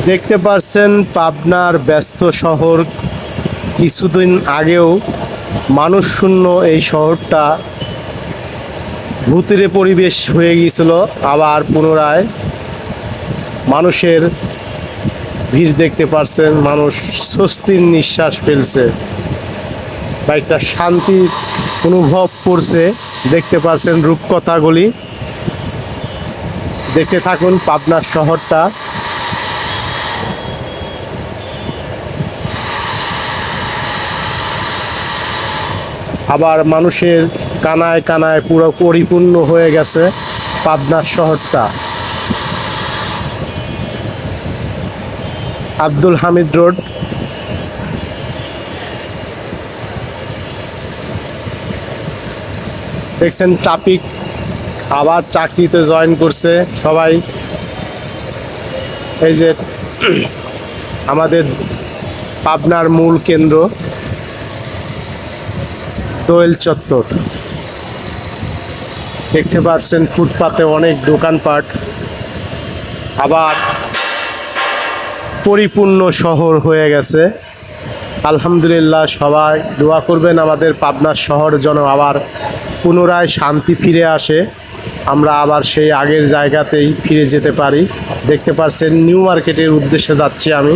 দেখতে পাচ্ছেন পাবনার ব্যস্ত শহর। কিছুদিন আগেও মানুষ শূন্য এই শহরটা ভূতুড়ে পরিবেশ হয়ে গিয়েছিল, আবার পুনরায় মানুষের ভিড় দেখতে পাচ্ছেন। মানুষ স্বস্তির নিঃশ্বাস ফেলছে বা একটা শান্তি অনুভব করছে। দেখতে পাচ্ছেন রূপকথাগুলি, দেখতে থাকুন পাবনার শহরটা। আবার মানুষের কানায় কানায় পুরো পরিপূর্ণ হয়ে গেছে পাবনার শহরটা। আব্দুল হামিদ রোড। দেখছেন ট্রাফিক আবার চাকরিতে জয়েন করছে সবাই। এই যে আমাদের পাবনার মূল কেন্দ্র দোয়েল চত্বর। দেখতে পাচ্ছেন ফুটপাতে অনেক দোকানপাট, আবার পরিপূর্ণ শহর হয়ে গেছে। আলহামদুলিল্লাহ, সবাই দোয়া করবেন আমাদের পাবনার শহর যেন আবার পুনরায় শান্তি ফিরে আসে, আমরা আবার সেই আগের জায়গাতেই ফিরে যেতে পারি। দেখতে পাচ্ছেন নিউ মার্কেটের উদ্দেশ্যে যাচ্ছি আমি।